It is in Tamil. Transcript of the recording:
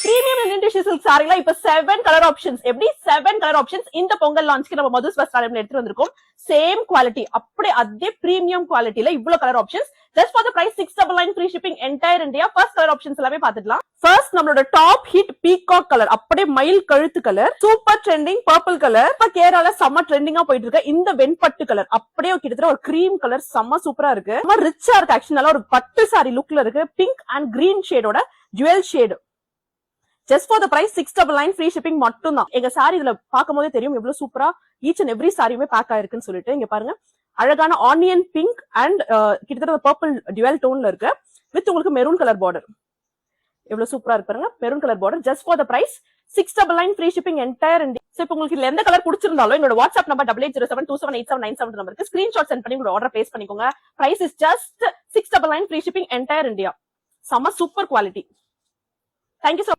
பிரீமியம் இந்தியன் டிஷ்யூ சில்க் சாரில இப்ப 7 கலர் ஆப்ஷன்ஸ். எப்படி 7 கலர் ஆப்ஷன்ஸ் இந்த பொங்கல் லான்ச்க்கு நம்ம மதுஸ் பஸ் காலம்ல எடுத்து வந்திருக்கோம். சேம் குவாலிட்டி, அப்படியே அதே பிரீமியம் குவாலிட்டில இவ்ளோ colour options. Just for the price 699 free shipping entire India. First colour options எல்லாமே பாத்துடலாம். ஃபர்ஸ்ட் நம்மளோட டாப் ஹிட் பீகாக் கலர், அப்படியே மயில் கழுத்து கலர், சூப்பர் ட்ரெண்டிங் பர்பிள் கலர். இப்ப கேரளால செம்ம ட்ரெண்டிங்கா போயிட்டு இருக்க இந்த வெண்பட்டு கலர், அப்படியே கிட்டத்தட்ட ஒரு கிரீம் கலர், செம்ம சூப்பரா இருக்கு. ரொம்ப ரிச்சா இருக்கு. ஆக்சுவலி நல்லா ஒரு பட்டு சாரி லுக்ல இருக்கு. பிங்க் அண்ட் கிரீன் ஷேடோட jewel shade. Just for the price 699 free shipping மட்டும் தான். எங்க சாரி இதுல பாக்கும்போதே தெரியும் எவ்வளவு சூப்பரா ஈச் அண்ட் எவ்ரி சாரியுமே பேக் ஆயிருக்குன்னு சொல்லிட்டு. இங்க பாருங்க, அழகான ஆனியன் பிங்க் அண்ட் கிட்டத்தட்ட பர்பிள் டுவல் டோன்ல இருக்கு. வித் உங்களுக்கு மெரூன் கலர் பார்டர். எவ்வளவு சூப்பரா இருக்கு பாருங்க, maroon colour border. Just for the price 699 free shipping entire India. So இப்போ உங்களுக்கு இதுல எந்த கலர் பிடிச்சிருந்தாலும் என்னோட வாட்ஸ்அப் நம்பர் 8807278797 நம்பருக்கு ஸ்கிரீன்ஷாட் சென்ட் பண்ணி உங்களோட ஆர்டர் பிளேஸ் பண்ணிக்கோங்க. Price is just 699 free shipping entire India. செம சூப்பர் குவாலிட்டி. Thank you so